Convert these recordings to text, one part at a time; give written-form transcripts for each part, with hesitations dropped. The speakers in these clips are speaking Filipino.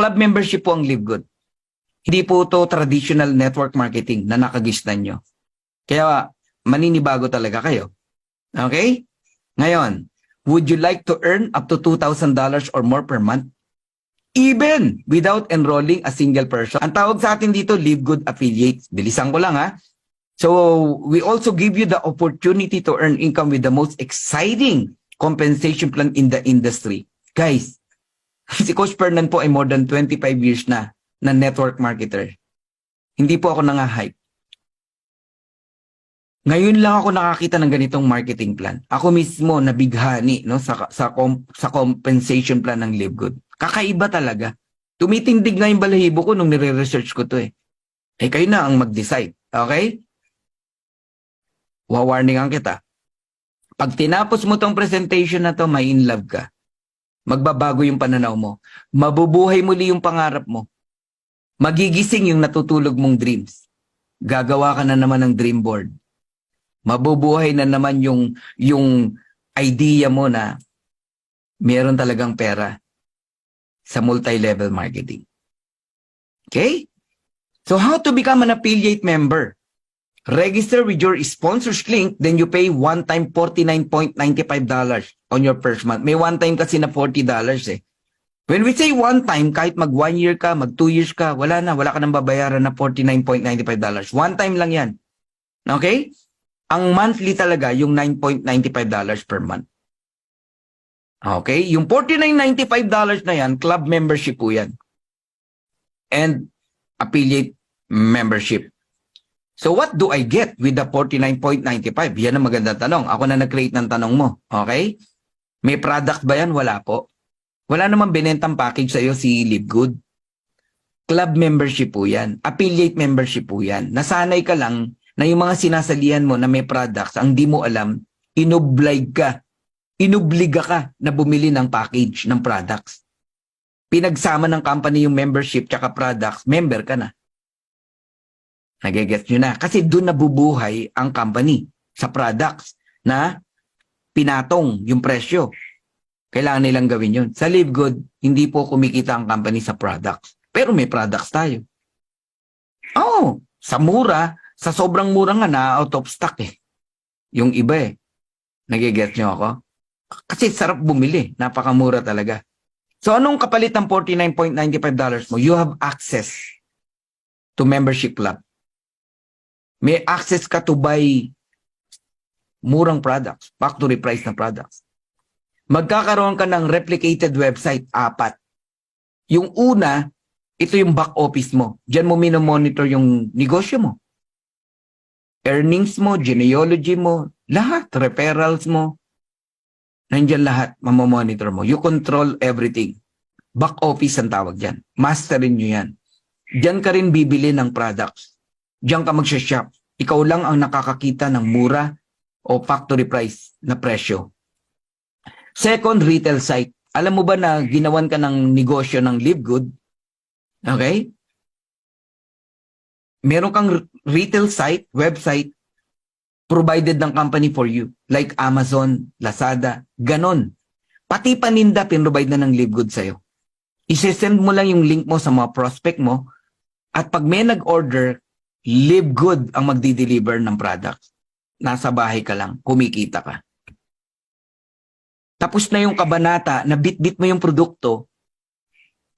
Club membership po ang Live Good. Hindi po to traditional network marketing na nakagisnan nyo. Kaya maninibago talaga kayo. Okay? Ngayon, would you like to earn up to $2,000 or more per month? Even without enrolling a single person. Ang tawag sa atin dito, Live Good Affiliates. Bilisan ko lang ha. So, we also give you the opportunity to earn income with the most exciting compensation plan in the industry. Guys, si Coach Fernan po ay more than 25 years na network marketer. Hindi po ako nanga-hype. Ngayon lang ako nakakita ng ganitong marketing plan. Ako mismo nabighani no, sa compensation plan ng Live Good. Kakaiba talaga. Tumitindig nga yung balahibo ko nung nire-research ko to eh. Eh kayo na ang mag-decide. Okay? Wawarningan kita. Pag tinapos mo tong presentation na to, may in love ka. Magbabago yung pananaw mo. Mabubuhay muli yung pangarap mo. Magigising yung natutulog mong dreams. Gagawa ka na naman ng dream board. Mabubuhay na naman yung idea mo na meron talagang pera sa multi-level marketing. Okay? So how to become an affiliate member? Register with your sponsors link, then you pay one-time $49.95 on your first month. May one-time kasi na $40 eh. When we say one-time, kahit mag 1 year ka, mag 2 years ka, wala ka nang babayaran na $49.95. One-time lang yan. Okay? Ang monthly talaga, yung $9.95 per month. Okay? Yung $49.95 na yan, club membership po yan. And affiliate membership. So what do I get with the $49.95? Yan ang magandang tanong. Ako na nag-create ng tanong mo. Okay? May product ba yan? Wala po. Wala namang binentang package sa'yo si Live Good. Club membership po yan. Affiliate membership po yan. Nasanay ka lang na yung mga sinasalihan mo na may products, ang di mo alam, inubliga ka na bumili ng package ng products. Pinagsama ng company yung membership tsaka products, member ka na. Nagigets nyo na. Kasi doon nabubuhay ang company sa products na pinatong yung presyo. Kailangan nilang gawin yun. Sa Live Good, hindi po kumikita ang company sa products. Pero may products tayo. Oh, sa mura, sa sobrang mura nga na out of stock eh. Yung iba eh. Nagigets nyo ako? Kasi sarap bumili. Napakamura talaga. So anong kapalit ng $49.95 mo? You have access to membership club. May access ka to buy murang products, factory price na products. Magkakaroon ka ng replicated website, 4. Yung una, ito yung back office mo. Diyan mo minomonitor yung negosyo mo. Earnings mo, genealogy mo, lahat, referrals mo. Nandiyan lahat, mamomonitor mo. You control everything. Back office ang tawag dyan. Masterin nyo yan. Diyan ka rin bibili ng products. Diyan ka magsha-shop. Ikaw lang ang nakakakita ng mura o factory price na presyo. Second, retail site. Alam mo ba na ginawan ka ng negosyo ng Live Good? Okay? Meron kang retail site, website, provided ng company for you. Like Amazon, Lazada, ganon. Pati paninda, pinrovide na ng Live Good sa'yo. Isesend mo lang yung link mo sa mga prospect mo at pag may nag-order, Live Good ang magdi-deliver ng product. Nasa bahay ka lang, kumikita ka. Tapos na yung kabanata na bit-bit mo yung produkto,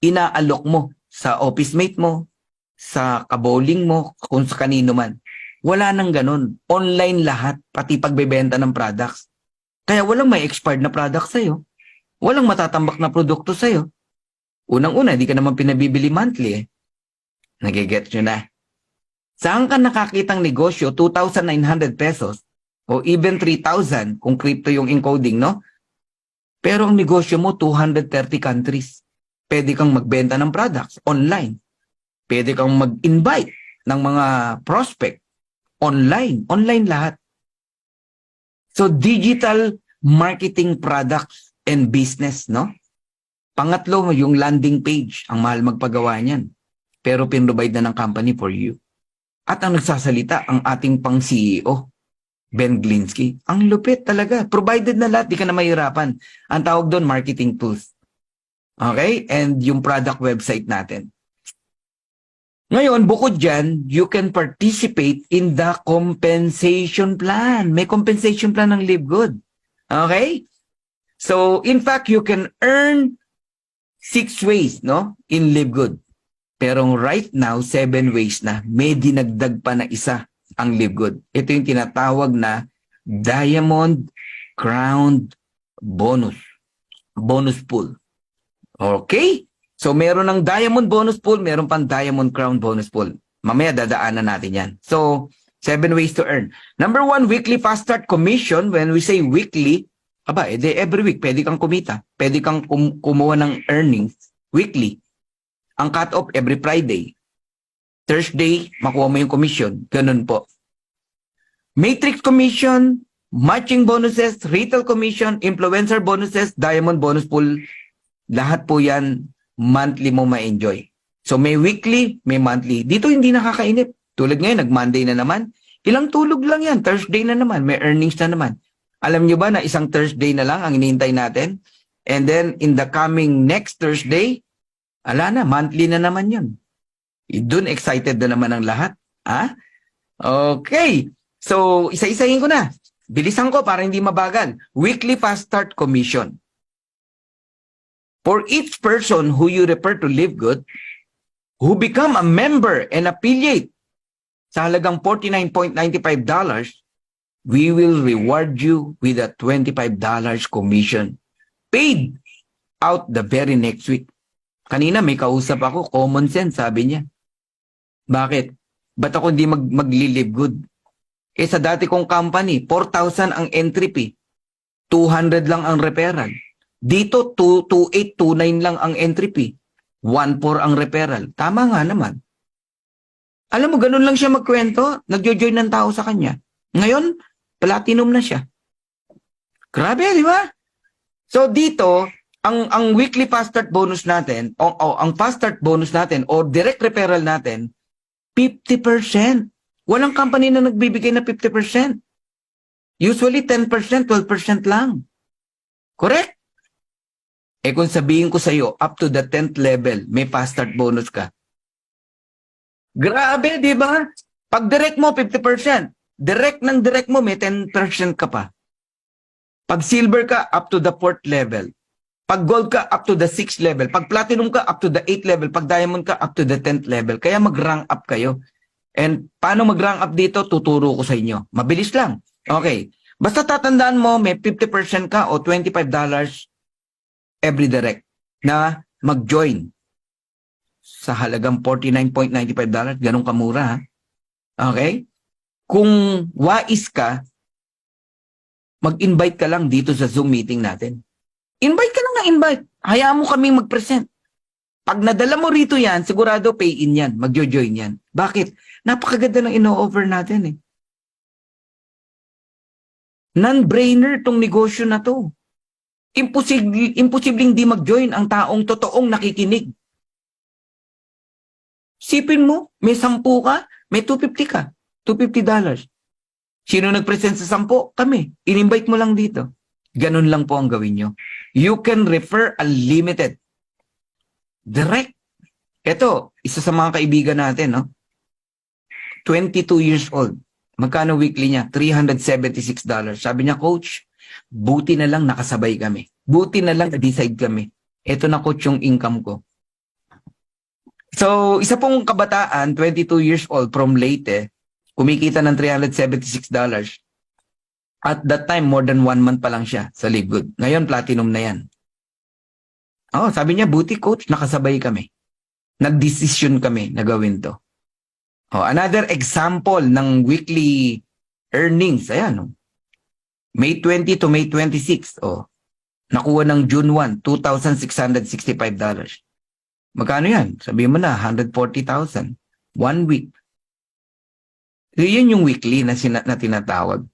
inaalok mo sa office mate mo, sa kabowling mo, kung sa kanino man. Wala nang ganun. Online lahat, pati pagbebenta ng products. Kaya walang may expired na product sa'yo. Walang matatambak na produkto sa'yo. Unang-una, di ka naman pinabibili monthly eh. Nagigets nyo na. Saan ka nakakitang negosyo, 2,900 pesos o even 3,000 kung crypto yung encoding, no? Pero ang negosyo mo, 230 countries. Pwede kang magbenta ng products online. Pwede kang mag-invite ng mga prospect online. Online lahat. So, digital marketing products and business, no? Pangatlo, yung landing page. Ang mahal magpagawa niyan. Pero pinrovide na ng company for you. At ang nagsasalita, ang ating pang CEO, Ben Glinsky. Ang lupit talaga. Provided na lahat, di ka na mahirapan. Ang tawag doon, marketing tools. Okay? And yung product website natin. Ngayon, bukod dyan, you can participate in the compensation plan. May compensation plan ng Live Good. Okay? So, in fact, you can earn 6 ways, no? In Live Good. Pero right now, 7 ways na. May dinagdag pa na isa ang Live Good. Ito yung tinatawag na Diamond Crown Bonus. Bonus pool. Okay? So, meron ng Diamond Bonus Pool, meron pang Diamond Crown Bonus Pool. Mamaya dadaanan natin yan. So, 7 ways to earn. Number 1, weekly fast start commission. When we say weekly, every week, pwede kang kumita. Pwede kang kumuha ng earnings weekly. Ang cut-off every Friday. Thursday, makuha mo yung commission. Ganun po. Matrix commission, matching bonuses, retail commission, influencer bonuses, diamond bonus pool. Lahat po yan, monthly mo ma-enjoy. So may weekly, may monthly. Dito hindi nakakainip. Tulad ngayon, nag-Monday na naman. Ilang tulog lang yan. Thursday na naman. May earnings na naman. Alam nyo ba na isang Thursday na lang ang hinihintay natin? And then in the coming next Thursday, ala na, monthly na naman yun. Doon excited na naman ang lahat. Ha? Okay. So, isa-isahin ko na. Bilisan ko para hindi mabagal. Weekly fast start commission. For each person who you refer to Live Good, who become a member and affiliate sa halagang $49.95, we will reward you with a $25 commission paid out the very next week. Kanina may kausap ako, common sense, sabi niya. Bakit? Ba't ako hindi magli-Live Good? Sa dati kong company, 4,000 ang entry fee, 200 lang ang referral. Dito, 2,829 lang ang entry fee. 1,400 ang referral. Tama nga naman. Alam mo, ganun lang siya magkwento. Nagjo-join ng tao sa kanya. Ngayon, platinum na siya. Grabe, di ba? So dito, ang weekly fast start bonus natin, ang fast start bonus natin, o direct referral natin, 50%. Walang company na nagbibigay na 50%. Usually 10%, 12% lang. Correct? Kung sabihin ko sa iyo, up to the 10th level, may fast start bonus ka. Grabe, di ba? Pag direct mo, 50%. Direct mo, may 10% ka pa. Pag silver ka, up to the 4th level. Pag gold ka, up to the 6th level. Pag platinum ka, up to the 8th level. Pag diamond ka, up to the 10th level. Kaya mag-rank up kayo. And paano mag-rank up dito, tuturo ko sa inyo. Mabilis lang. Okay. Basta tatandaan mo, may 50% ka o $25 every direct na mag-join sa halagang $49.95. Ganun kamura, ha? Okay? Kung wais ka, mag-invite ka lang dito sa Zoom meeting natin. Invite ka lang na invite. Hayaan mo kaming mag-present. Pag nadala mo rito yan, sigurado pay-in yan. Mag-join yan. Bakit? Napakaganda ng ino-offer natin eh. Non-brainer tong negosyo na to. Imposibleng di mag-join ang taong totoong nakikinig. Sipin mo, may 10 ka, may 250 ka. $250. Sino nag-present sa 10? Kami. In-invite mo lang dito. Ganun lang po ang gawin nyo. You can refer unlimited. Direct. Ito, isa sa mga kaibigan natin, no? 22 years old. Magkano weekly niya? $376. Sabi niya, Coach, buti na lang nakasabay kami. Buti na lang na-decide kami. Ito na, Coach, yung income ko. So, isa pong kabataan, 22 years old, from Leyte, kumikita ng $376. At that time, more than 1 month pa lang siya sa Live Good. Ngayon, platinum na yan. Oh, sabi niya, buti, Coach, nakasabay kami. Nag-decision kami na gawin to. Oh, another example ng weekly earnings. Ayan, oh. May 20 to May 26. Oh, nakuha ng June 1, $2,665. Magkano yan? Sabihin mo na, 140,000. 1 week. So, yun yung weekly na tinatawag.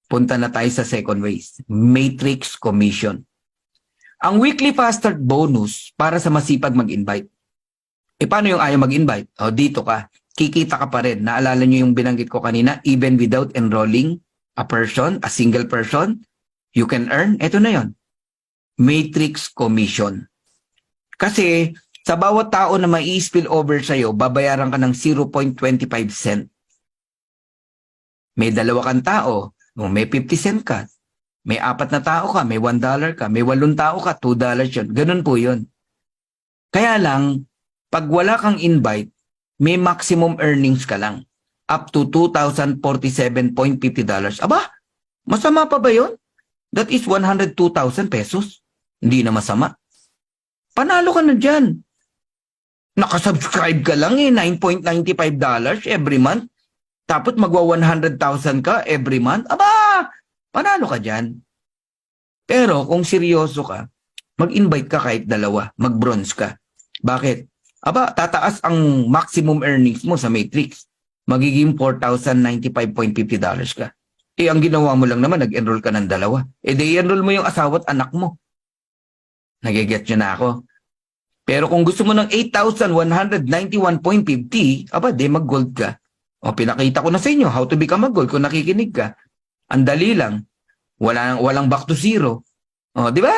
Punta na tayo sa second ways. Matrix commission. Ang weekly fast start bonus para sa masipag mag-invite. Paano yung ayaw mag-invite? O, dito ka. Kikita ka pa rin. Naalala nyo yung binanggit ko kanina, even without enrolling a person, a single person, you can earn. Ito na yon. Matrix commission. Kasi sa bawat tao na mai-spill over sa'yo, babayaran ka ng 0.25 cent. May dalawa kang tao, may 50 cent ka. May 4 na tao ka, may $1 ka. May 8 tao ka, $2 yun. Ganun po yun. Kaya lang, pag wala kang invite, may maximum earnings ka lang. Up to $2,047.50. Aba, masama pa ba yun? That is 102,000 pesos. Hindi na masama. Panalo ka na dyan. Nakasubscribe ka lang $9.95 every month. Tapos magwa 100,000 ka every month. Aba, panalo ka dyan. Pero kung seryoso ka, mag-invite ka kahit dalawa. Mag-bronze ka. Bakit? Aba, tataas ang maximum earnings mo sa Matrix. Magiging $4,095.50 ka. Ang ginawa mo lang naman, nag-enroll ka ng dalawa. I-enroll mo yung asawa at anak mo. Nagigets nyo na ako. Pero kung gusto mo ng 8,191.50, aba, di mag-gold ka. O, pinakita ko na sa inyo how to become a gold kung nakikinig ka. Ang dali lang. Walang back to zero. O, di ba?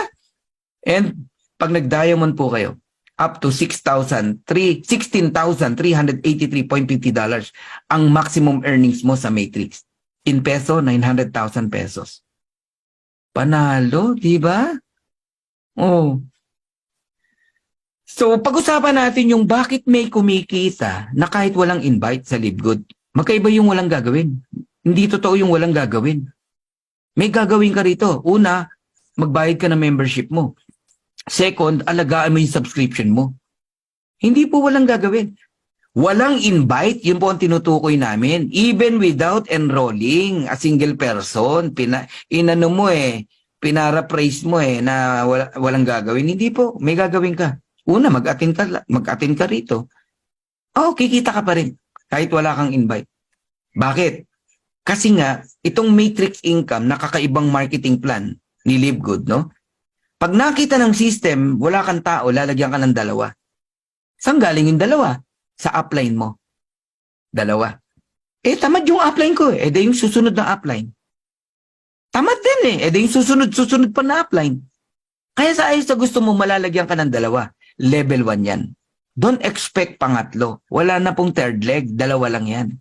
And pag nag-diamond po kayo, up to $16,383.50 ang maximum earnings mo sa Matrix. In peso, 900,000 pesos. Panalo, di ba? Oh. So, pag-usapan natin yung bakit may kumikita na kahit walang invite sa LiveGood. Magkaiba yung walang gagawin. Hindi totoo yung walang gagawin. May gagawin ka rito. Una, magbayad ka ng membership mo. Second, alagaan mo yung subscription mo. Hindi po walang gagawin. Walang invite, yun po ang tinutukoy namin. Even without enrolling a single person, pinara-praise mo na walang gagawin. Hindi po, may gagawin ka. Una, mag-attend ka rito. Oh, kikita ka pa rin kahit wala kang invite. Bakit? Kasi nga, itong matrix income, nakakaibang marketing plan ni LiveGood, no? Pag nakita ng system, wala kang tao, lalagyan ka ng dalawa. Saan galing yung dalawa? Sa upline mo. Dalawa. Tamad yung upline ko eh. Yung susunod na upline. Tamad din eh. Yung susunod pa na upline. Kaya sa ayos na gusto mo, malalagyan ka ng dalawa. Level 1 yan. Don't expect pangatlo. Wala na pong third leg. Dalawa lang yan.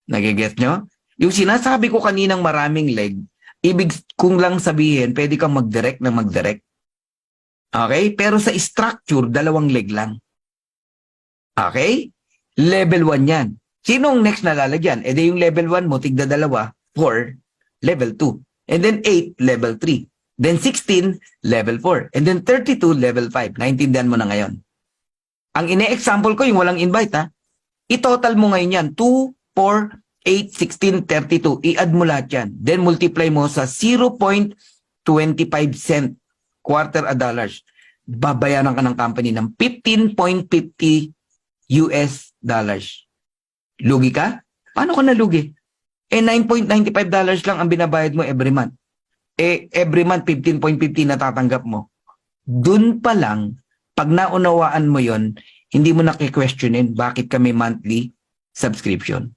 Nagigets nyo? Yung sinasabi ko kaninang maraming leg, ibig kung lang sabihin, pwede kang mag-direct na mag-direct. Okay? Pero sa structure, 2 leg lang. Okay? Level 1 yan. Sinong next na lalagyan? Yung level 1 mo, tigda 2, 4, level 2. And then 8, level 3. Then 16, level 4. And then 32, level 5. Naintindihan mo na ngayon. Ang ine-example ko, yung walang invite ha. I-total mo ngayon yan. 2, 4, 8, 16, 32. I-add mo lahat yan. Then multiply mo sa 0.25 cent, quarter a dollars. Babayaran ka ng company ng $15.50 US dollars. Lugi ka? Paano ka nalugi? $9.95 lang ang binabayad mo every month. Every month, 15.50 natatanggap mo. Dun pa lang, pag naunawaan mo yon, hindi mo nakikwestionin bakit ka may monthly subscription.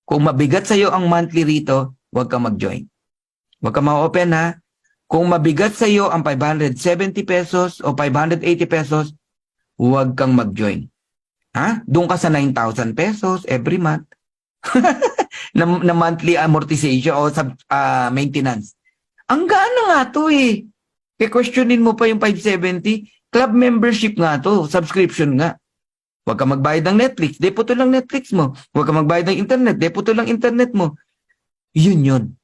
Kung mabigat sa'yo ang monthly rito, huwag ka mag-join. Huwag ka ma-open ha. Kung mabigat sa'yo ang 570 pesos o 580 pesos, huwag kang mag-join. Ha? Doon ka sa 9,000 pesos every month na monthly amortization o maintenance. Ang gaano nga to eh. I-questionin mo pa yung 570. Club membership nga to. Subscription nga. Huwag ka magbayad ng Netflix. Depo to lang Netflix mo. Huwag ka magbayad ng internet. Depo to lang internet mo. Yun.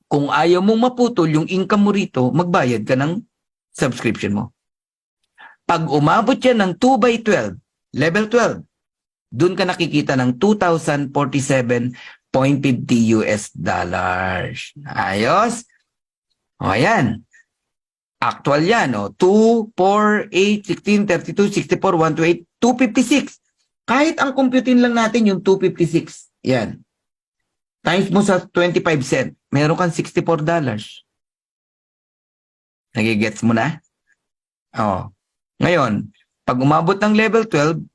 Kung ayaw mong maputol yung income mo rito, magbayad ka ng subscription mo. Pag umabot yan ng 2/12, level 12, dun ka nakikita ng $2,047.50 US dollars. Ayos? O, ayan. Actual yan, o. 2, 4, 8, 16, 32, 64, 128, 256. Kahit ang computin lang natin yung 256. Yan. Times mo sa 25 cent, meron kang $64. Nagigets mo na? O. Ngayon, pag umabot ng level 12,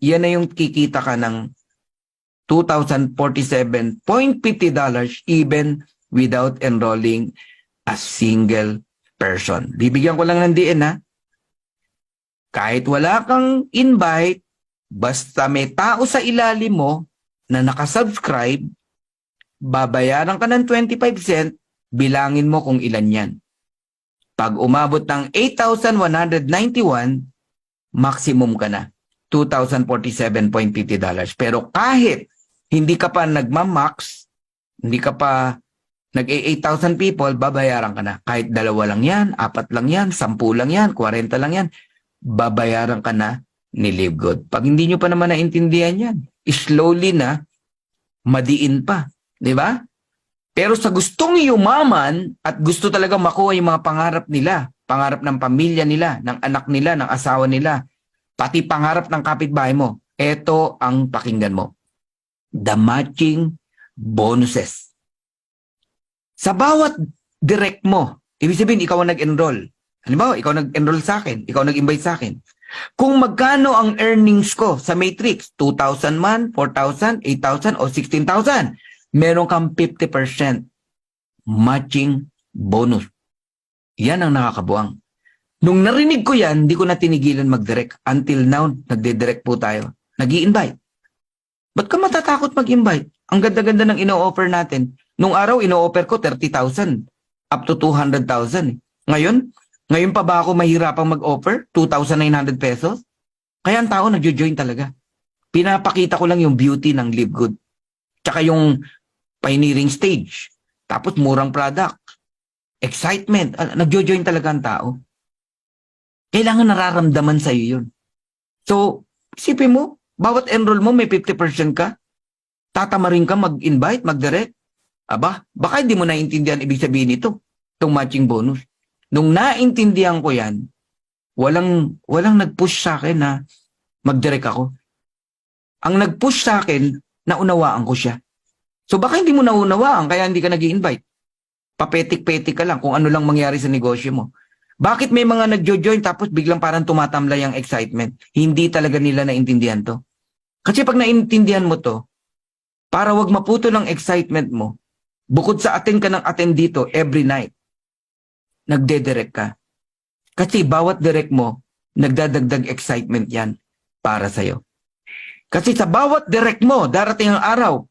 yan na yung kikita ka ng $2,047.50 even without enrolling a single person. Bibigyan ko lang ng DN ha. Kahit wala kang invite, basta may tao sa ilalim mo na nakasubscribe, babayaran ka ng 25 cent, bilangin mo kung ilan yan. Pag umabot ng 8,191, maximum ka na. $2,047.50. Pero kahit hindi ka pa nagmamax, hindi ka pa nag-8,000 people, babayaran ka na. Kahit 2 lang yan, 4 lang yan, 10 lang yan, 40 lang yan, babayaran ka na ni Live Good. Pag hindi nyo pa naman naintindihan yan, slowly na, madiin pa. Di ba? Pero sa gustong yumaman at gusto talaga makuha yung mga pangarap nila, pangarap ng pamilya nila, ng anak nila, ng asawa nila, pati pangarap ng kapitbahay mo, ito ang pakinggan mo. The matching bonuses. Sa bawat direct mo, ibig sabihin, ikaw ang nag-enroll. Halimbawa, ikaw nag-enroll sa akin, ikaw nag-invite sa akin. Kung magkano ang earnings ko sa Matrix, 2,000 man, 4,000, 8,000, o 16,000, meron kang 50% matching bonus. Yan ang nakakabuang. Nung narinig ko yan, hindi ko na tinigilan mag-direct. Until now, nagde-direct po tayo. Nag-i-invite. Ba't ka matatakot mag-invite? Ang ganda-ganda ng ino-offer natin. Nung araw, ino-offer ko 30,000 up to 200,000. Ngayon pa ba ako mahirapang mag-offer? 2,900 pesos? Kaya ang tao nagjo-join talaga. Pinapakita ko lang yung beauty ng Live Good. Tsaka yung pioneering stage. Tapos murang product. Excitement. Nagjo-join talaga ang tao. Kailangan nararamdaman sa'yo yun. So, isipin mo, bawat enroll mo may 50% ka. Tatamarin ka mag-invite, mag-direct. Aba, baka hindi mo naintindihan ibig sabihin nito. Itong matching bonus. Nung naintindihan ko yan, walang nag-push sa akin na mag-direct ako. Ang nag-push sa akin, naunawaan ko siya. So baka hindi mo naunawaan, kaya hindi ka nag-i-invite. Papetik-petik ka lang kung ano lang mangyari sa negosyo mo. Bakit may mga nagjo-join tapos biglang parang tumatamlay ang excitement? Hindi talaga nila naintindihan to. Kasi pag naintindihan mo to, para wag maputo ng excitement mo, bukod sa attend ka ng attend dito every night, nagde-direct ka. Kasi bawat direct mo, nagdadagdag excitement yan para sa'yo. Kasi sa bawat direct mo, darating ang araw,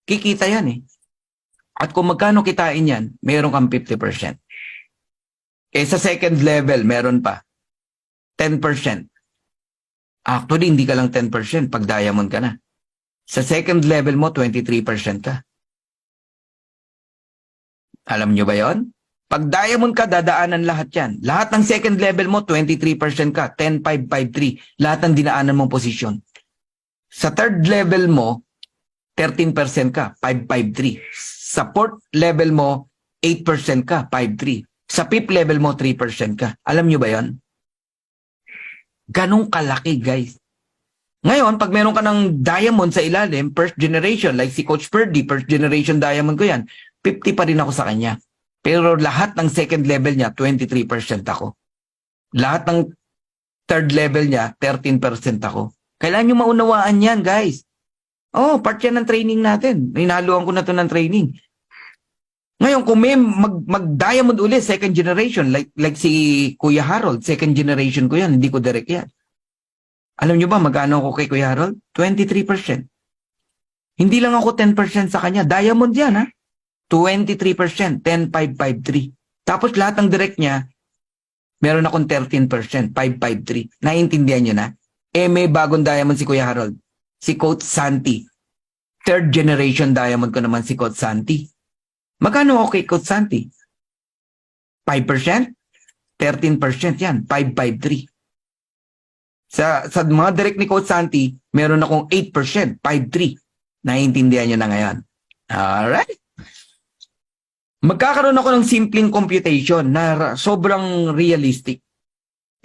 kikita yan eh. At kung magkano kitain yan, meron kang 50%. Sa second level, meron pa 10%. Actually, hindi ka lang 10% pag diamond ka na. Sa second level mo, 23% ka. Alam nyo ba yon? Pag diamond ka, dadaanan lahat yan. Lahat ng second level mo, 23% ka. 10,553. Lahat ng dinaanan mong posisyon. Sa third level mo, 13% ka. 553. Sa fourth level mo, 8% ka. 53. Sa fifth level mo, 3% ka. Alam nyo ba yon? Ganong kalaki, guys. Ngayon, pag meron ka ng diamond sa ilalim, first generation, like si Coach Purdy, first generation diamond ko yan, 50 pa rin ako sa kanya. Pero lahat ng second level niya, 23% ako. Lahat ng third level niya, 13% ako. Kailangan nyo maunawaan yan, guys. Oh, part yan ng training natin. Hinaluan ko na to ng training. Ngayon, kung may mag-diamond ulit, second generation, like si Kuya Harold, second generation ko yan, hindi ko direct yan. Alam nyo ba, magkano ako kay Kuya Harold? 23%. Hindi lang ako 10% sa kanya. Diamond yan, ha? 23%, 10,553. Tapos lahat ng direct niya, meron akong 13%, 553. Naiintindihan nyo na? May bagong diamond si Kuya Harold. Si Coach Santi. Third generation diamond ko naman si Coach Santi. Magkano ako kay Coach Santi? 5%? 13% yan. 553. Sa mga direct ni Coach Santi, meron akong 8%. 5-3. Naiintindihan nyo na ngayon. Alright. Magkakaroon ako ng simpleng computation na sobrang realistic.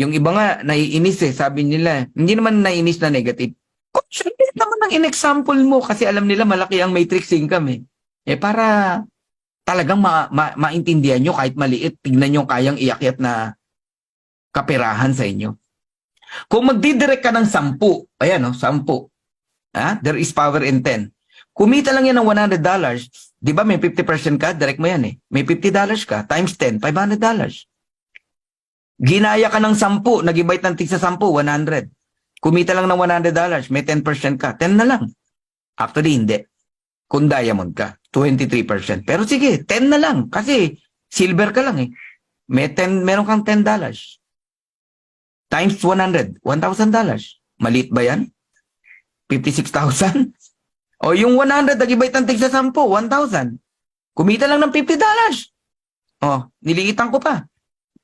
Yung iba nga, naiinis eh. Sabi nila, hindi naman naiinis na negative. Coach, hindi naman ang in-example mo kasi alam nila malaki ang matrix income eh. Para talagang maintindihan nyo kahit maliit, tignan nyo kayang iakyat na kaperahan sa inyo. Kung magdidirect ka ng 10, ayan 10. There is power in 10. Kumita lang yan ng $100, di ba may 50% ka, direct mo yan eh. May $50 ka, times 10, $500. Ginaya ka ng 10, nag-invite ng tig sa 10, 100. Kumita lang ng $100, may 10% ka. 10 na lang. Actually, hindi. Kung diamond ka, 23%. Pero sige, 10 na lang. Kasi silver ka lang eh. Meron kang $10. Times 100, $1,000. Maliit ba yan? 56,000? O yung 100, nag-invite ng tig sa 10, 1,000. Kumita lang ng $50. O, niliitan ko pa.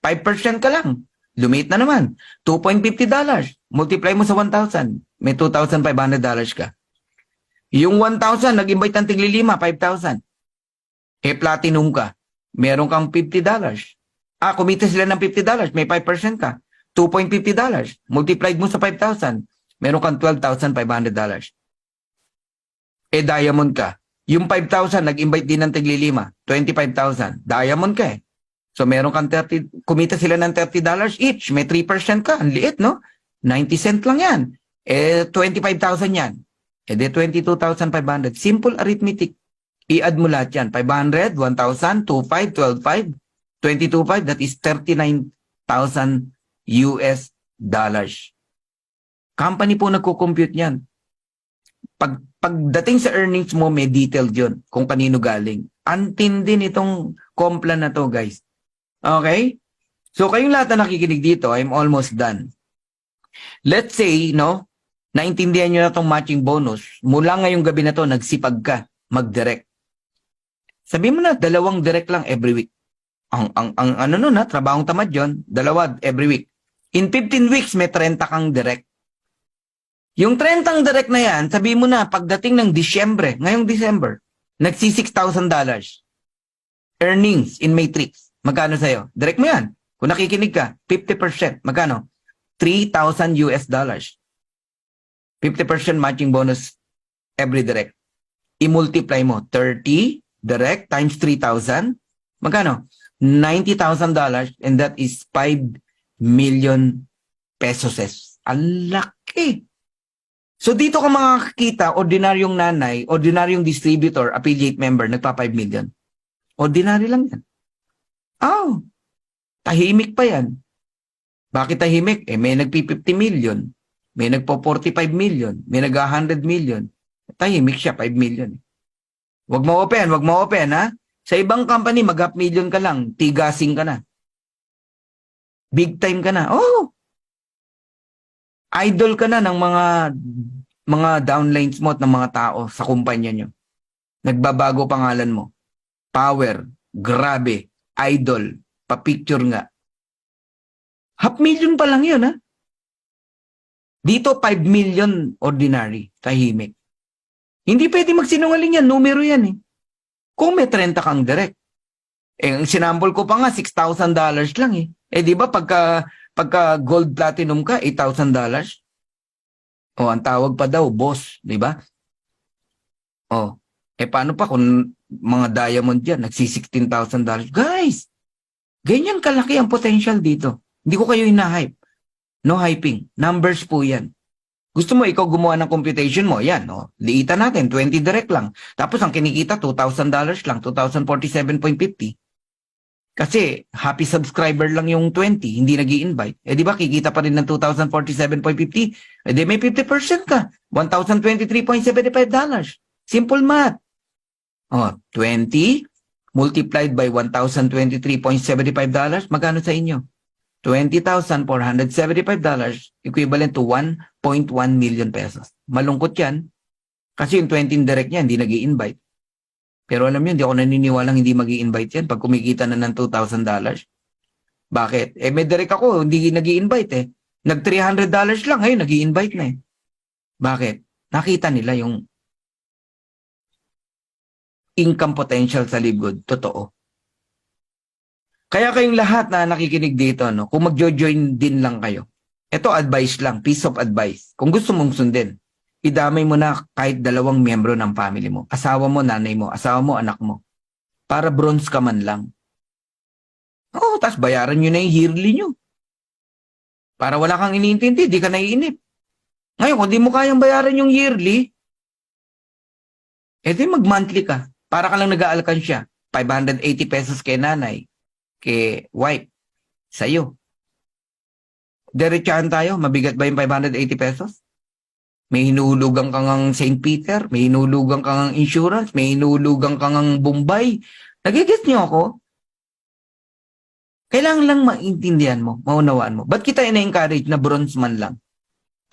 5% ka lang. Lumit na naman. $2.50. Multiply mo sa 1,000. May $2,500 ka. Yung 1,000, nag-invite ng tigli-5, 5,000. Platinum ka. Meron kang $50. Kumita sila ng $50. May 5% ka. $2.50. Multiplied mo sa 5,000. Meron kang $12,500. Diamond ka. Yung 5,000, nag-invite din ng tigli-5. 25,000. Diamond ka eh. So, meron kang kumita sila ng $30 each. May 3% ka. Ang liit, no? 90 cent lang yan. 25,000 yan. Di 22,500. Simple arithmetic. I-add mo lahat yan. 500, 1,000, 2,500, 12,500, 22,500. That is 39,000 US dollars. Company po nagko-compute yan. Pagdating sa earnings mo, may detailed yun. Kung kanino galing. Antindi nitong Complan na to, guys. Okay? So, kayong lahat na nakikinig dito, I'm almost done. Let's say, no, naintindihan nyo na itong matching bonus. Mula ngayong gabi na to, nagsipag ka, mag-direct. Sabi mo na, 2 direct lang every week. Trabahong tamad yun, 2 every week. In 15 weeks, may 30 kang direct. Yung 30 direct na yan, sabi mo na, pagdating ng Disyembre, ngayong December, nagsi $6,000. Earnings in matrix. Magkano sa'yo? Direct mo yan. Kung nakikinig ka, 50%. Magkano? 3,000 US dollars. 50% matching bonus every direct. I-multiply mo. 30 direct times 3,000. Magkano? $90,000 and that is 5 million pesos. Ang laki. So dito ka makakakita, ordinaryong nanay, ordinaryong distributor, affiliate member, nagpa 5 million. Ordinary lang yan. Tahimik pa yan. Bakit tahimik? May nagpi 50 million. May nagpo 45 million. May nag 100 million. Tahimik siya, 5 million. Wag mo open, ha? Sa ibang company, mag 500,000 ka lang. Tigasing ka na. Big time ka na. Idol ka na ng mga downlines mo at ng mga tao sa kumpanya nyo. Nagbabago pangalan mo. Power. Grabe. Idol. Pa-picture nga. 500,000 pa lang yun, ha? Dito, 5 million ordinary. Tahimik. Hindi pwede magsinungaling yan. Numero yan, eh. Kung may 30 kang direct. Ang sinambol ko pa nga, $6,000 lang, eh. Di ba, pagka gold platinum ka, $8,000? Ang tawag pa daw, boss. Di ba? Paano pa kung mga diamond yan, nagsi $16,000? Guys, ganyan kalaki ang potential dito. Hindi ko kayo hina-hype. No hyping. Numbers po yan. Gusto mo ikaw gumawa ng computation mo, yan. Liitan natin, 20 direct lang. Tapos ang kinikita, $2,000 lang, 2,047.50. Kasi happy subscriber lang yung 20, hindi nag-i-invite. Di ba, kikita pa rin ng 2,047.50? Di may 50% ka. $1,023.75. Simple math. 20 multiplied by $1,023.75, magkano sa inyo? $20,475, equivalent to 1.1 million pesos. Malungkot yan. Kasi yung 20 direct niya, hindi nag-i-invite. Pero alam niyo, hindi ako naniniwalang hindi mag-i-invite yan pag kumikita na ng $2,000. Bakit? May direct ako, hindi nag-i-invite eh. Nag $300 lang, ngayon nag-i-invite na eh. Bakit? Nakita nila yung income potential sa Libgood. Totoo. Kaya kayong lahat na nakikinig dito, kung mag-join din lang kayo. Ito advice lang, piece of advice. Kung gusto mong sundin, idamay mo na kahit 2 miyembro ng family mo. Asawa mo, nanay mo, asawa mo, anak mo. Para bronze ka man lang. Tapos bayaran nyo na yung yearly nyo. Para wala kang iniintindi, di ka naiinip. Ngayon, kung di mo kayang bayaran yung yearly, di mag-monthly ka. Para ka lang nag-aalkansya. 580 pesos kay nanay, kay wife, sa'yo. Diretsahan tayo, mabigat ba yung 580 pesos? May hinulugan kang ang St. Peter, may hinulugan kang ang insurance, may hinulugan kang ang Bombay. Nagigit niyo ako? Kailangan lang maintindihan mo, maunawaan mo. Ba't kita ina-encourage na bronze man lang?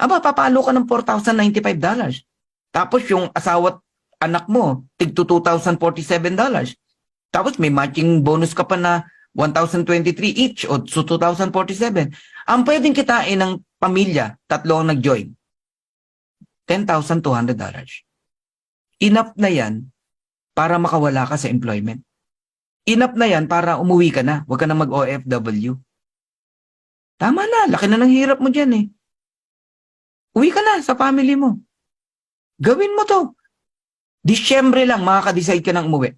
Aba, papalo ka ng $4,095. Tapos yung asawa't anak mo, tig to $2,047. Tapos may matching bonus ka pa na 1,023 each o so 2,047. Ang pwedeng kitain ng pamilya, tatlo ang nag-join, $10,200. Enough na yan para makawala ka sa employment. Enough na yan para umuwi ka na. Huwag ka na mag-OFW. Tama na, laki na ng hirap mo dyan eh. Uwi ka na sa family mo. Gawin mo to. Disyembre lang, makaka-decide ka ng umuwi.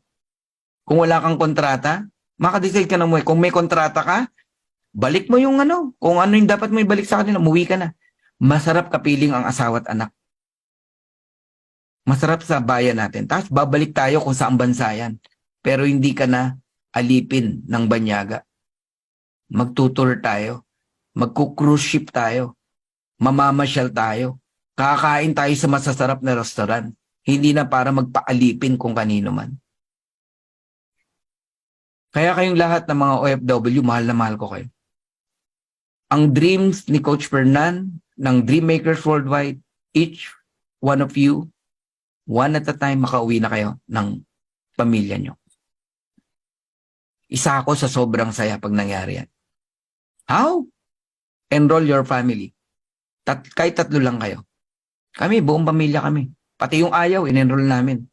Kung wala kang kontrata, makaka-decide ka ng umuwi. Kung may kontrata ka, balik mo yung ano. Kung ano yung dapat mo ibalik sa kanila, umuwi ka na. Masarap kapiling ang asawa at anak. Masarap sa bayan natin. Tapos babalik tayo kung saan bansa yan. Pero hindi ka na alipin ng banyaga. Magtutour tayo. Magku-cruise ship tayo. Mamamasyal tayo. Kakain tayo sa masasarap na restaurant. Hindi na para magpaalipin kung kanino man. Kaya kayong lahat ng mga OFW, mahal na mahal ko kayo. Ang dreams ni Coach Fernan, ng Dreammakers Worldwide, each one of you, one at a time, makauwi na kayo ng pamilya nyo. Isa ako sa sobrang saya pag nangyari yan. How? Enroll your family. Kahit tatlo lang kayo. Kami, buong pamilya kami. Pati yung ayaw, in-enroll namin.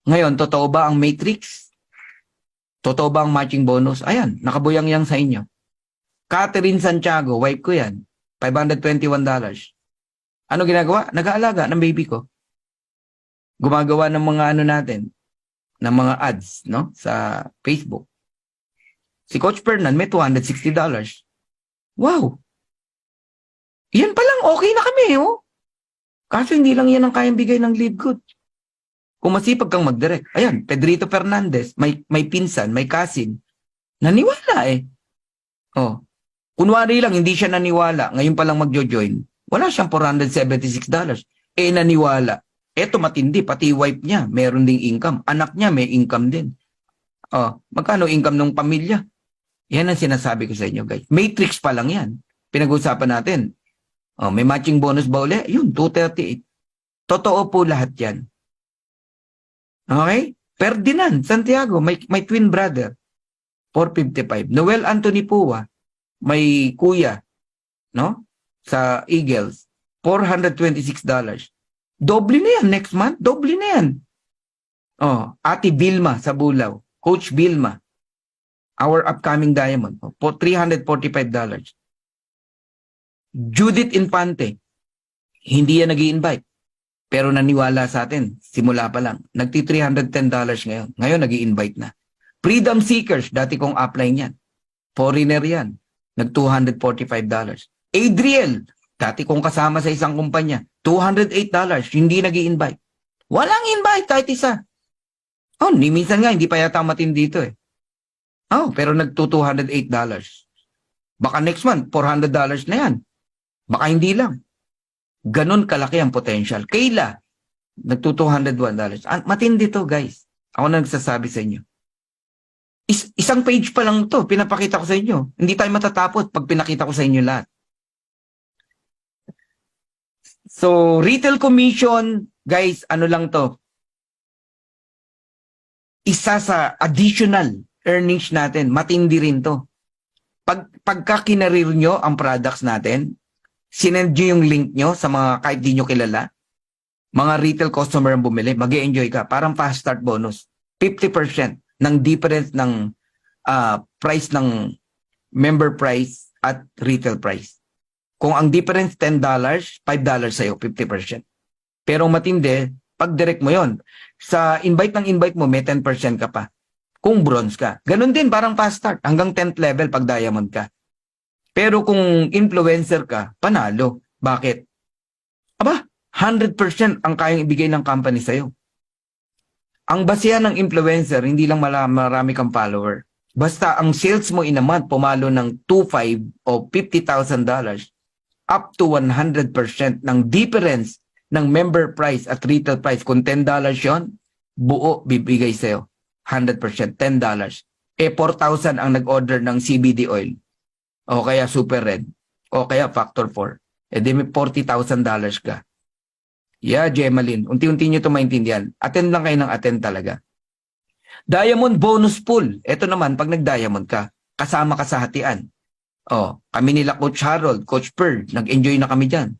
Ngayon, totoo ba ang matrix? Totoo ba ang matching bonus? Ayan, nakabuyang-yang sa inyo. Catherine Santiago, wife ko yan. $521. Ano ginagawa? Nag-aalaga ng baby ko. Gumagawa ng mga ano natin, ng mga ads, no? Sa Facebook. Si Coach Fernan may $260. Wow! Yan pa lang, okay na kami, oh. Kaso hindi lang yan ang kayang bigay ng lead good. Kung masipag kang mag-direct. Ayan, Pedrito Fernandez, may pinsan, may cousin. Naniwala eh. Oh. Kunwari lang, hindi siya naniwala. Ngayon pa lang magjo-join. Wala siyang $476. Eh, naniwala. Eto matindi, pati wife niya, meron ding income. Anak niya, may income din. Oh, magkano income ng pamilya? Yan ang sinasabi ko sa inyo, guys. Matrix pa lang yan. Pinag-usapan natin. Oh, may matching bonus ba uli? Yun, 238. Totoo po lahat yan. Okay? Ferdinand Santiago, may twin brother. 455. Noel Anthony Pua, may kuya, no? Sa Eagles, $426. Doble na yan next month. Doble na yan. Oh, Ate Vilma sa Bulao. Coach Vilma. Our upcoming diamond. Po $345. Judith Infante. Hindi yan nag-i-invite. Pero naniwala sa atin. Simula pa lang. Nagti-$310 ngayon. Ngayon nag-i-invite na. Freedom Seekers. Dati kong upline yan. Foreigner yan. Nag-$245. Adriel. Dati kong kasama sa isang kumpanya. $208. Hindi nag-i-invite. Walang invite kahit isa. Oh, minsan nga hindi pa yata matindi dito eh. Oh, pero nag-$208. Baka next month, $400 na yan. Baka hindi lang. Ganon kalaki ang potential. Kayla, nag-$201. Matindi to, guys. Ako na nagsasabi sa inyo. Isang page pa lang to, pinapakita ko sa inyo. Hindi tayo matatapos pag pinakita ko sa inyo lahat. So, retail commission, guys, ano lang to? Isa sa additional earnings natin, matindi rin to. Pagka kinarir nyo ang products natin, sinend nyo yung link nyo sa mga kahit di nyo kilala, mga retail customer ang bumili, mag-e-enjoy ka. Parang fast start bonus. 50% ng difference ng price ng member price at retail price. Kung ang difference $10, $5 sa'yo, 50%. Pero matindi, pag direct mo yon, sa invite ng invite mo, may 10% ka pa. Kung bronze ka. Ganun din, parang fast start. Hanggang 10th level pag diamond ka. Pero kung influencer ka, panalo. Bakit? Aba, 100% ang kayang ibigay ng company sa'yo. Ang basihan ng influencer, hindi lang marami kang follower. Basta ang sales mo in a month pumalo ng 2.5 o $50,000 up to 100% ng difference ng member price at retail price. Kung $10 yon, buo bibigay sa'yo. 100%, $10. 4,000 ang nag-order ng CBD oil. O kaya Super Red. O kaya Factor 4. Di may $40,000 ka. Yeah, Gemaline. Unti-unti nyo ito maintindihan. Attend lang kayo ng attend talaga. Diamond bonus pool. Ito naman, pag nag-diamond ka, kasama ka sa hatian. Kami nila Coach Harold, Coach Pearl, nag-enjoy na kami dyan.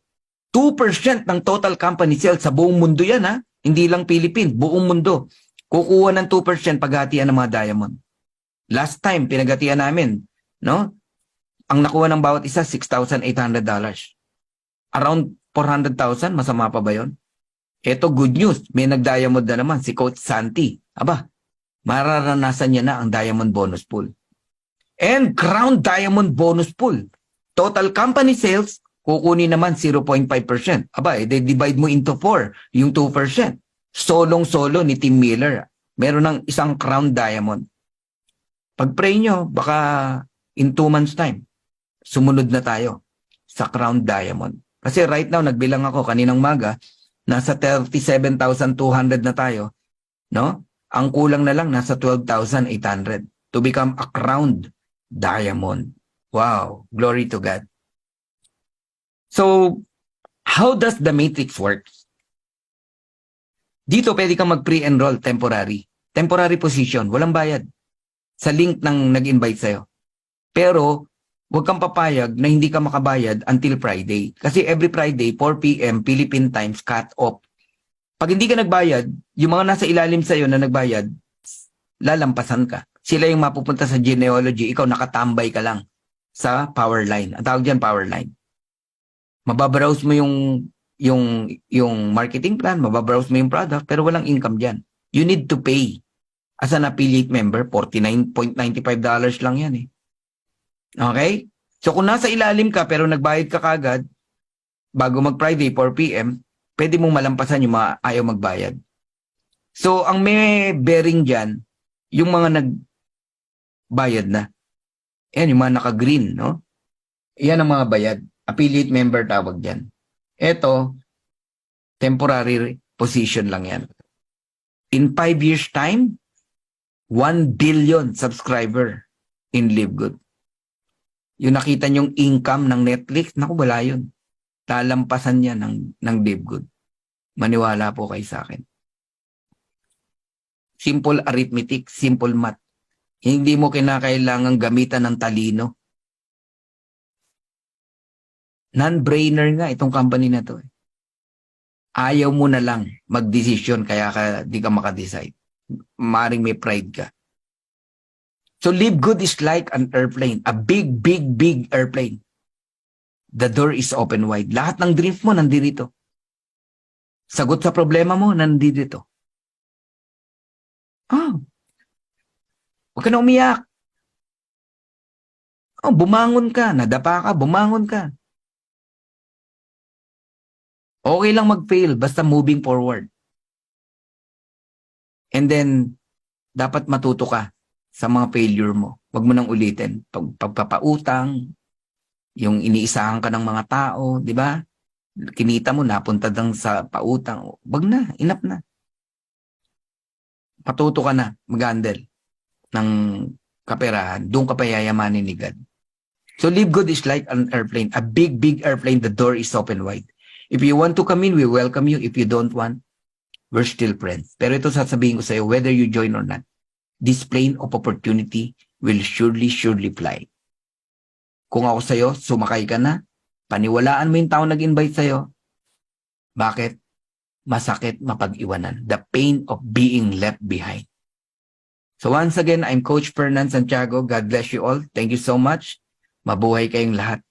2% ng total company sales sa buong mundo yan, ha? Hindi lang Philippines, buong mundo. Kukuha ng 2% paghatian ng mga diamond. Last time, pinaghatian namin, no? Ang nakuha ng bawat isa, $6,800. Around 400,000, masama pa ba yun? Ito, good news. May nag-diamond na naman, si Coach Santi. Aba, mararanasan niya na ang diamond bonus pool. And Crown Diamond bonus pool. Total company sales, kukunin naman 0.5%. Aba, they divide mo into 4, yung 2%. Solong-solo ni Tim Miller. Meron ng isang Crown Diamond. Pag-pray nyo, baka in 2 months time, sumunod na tayo sa Crown Diamond. Kasi right now, nagbilang ako kaninang maga, nasa 37,200 na tayo. No? Ang kulang na lang, nasa 12,800 to become a Crown Diamond. Wow, glory to God. So, how does the matrix work? Dito pwede kang mag-pre-enroll temporary. Temporary position, walang bayad. Sa link ng nag-invite sa'yo. Pero, huwag kang papayag na hindi ka makabayad until Friday. Kasi every Friday, 4 p.m. Philippine times cut off. Pag hindi ka nagbayad, yung mga nasa ilalim sa'yo na nagbayad, lalampasan ka. Sila yung mapupunta sa genealogy, ikaw nakatambay ka lang sa power line. Ang tawag dyan, power line. Mababrowse mo yung marketing plan, mababrowse mo yung product, pero walang income dyan. You need to pay. As an affiliate member, $49.95 lang yan eh. Okay? So kung nasa ilalim ka pero nagbayad ka kagad, bago mag-Friday, 4 p.m., pwede mong malampasan yung mga ayaw magbayad. So ang may bearing dyan, yung mga nagbayad na. Yan, yung mga naka-green, no? Yan ang mga bayad. Affiliate member tawag dyan. Ito, temporary position lang yan. In 5 years time, 1 billion subscriber in LiveGood. Yung nakita nyong income ng Netflix, naku, wala yun. Lalampasan niya ng LiveGood. Maniwala po kayo sa akin. Simple arithmetic, simple math. Hindi mo kinakailangang gamitan ng talino. Non-brainer nga itong company na to. Ayaw mo na lang mag-decision kaya di ka makadecide. Maring may pride ka. So LiveGood is like an airplane. A big, big, big airplane. The door is open wide. Lahat ng dreams mo nandito. Sagot sa problema mo nandito. Huwag ka na umiyak. Bumangon ka. Nadapa ka, bumangon ka. Okay lang mag-fail, basta moving forward. And then, dapat matuto ka sa mga failure mo. Huwag mo nang ulitin. Pagpapautang, yung iniisahan ka ng mga tao, di ba? Kinita mo, napunta lang sa pautang. Wag na, enough na. Matuto ka na mag-handle ng kaperahan. Doon ka pa yayamanin ni God. So, LiveGood is like an airplane. A big, big airplane. The door is open wide. If you want to come in, we welcome you. If you don't want, we're still friends. Pero ito sasabihin ko sa iyo, whether you join or not, this plane of opportunity will surely fly. Kung ako sa iyo, sumakay ka na, paniwalaan mo yung tao nag-invite sa iyo. Bakit? Masakit mapag-iwanan. The pain of being left behind. So once again, I'm Coach Fernan Santiago. God bless you all. Thank you so much. Mabuhay kayong lahat.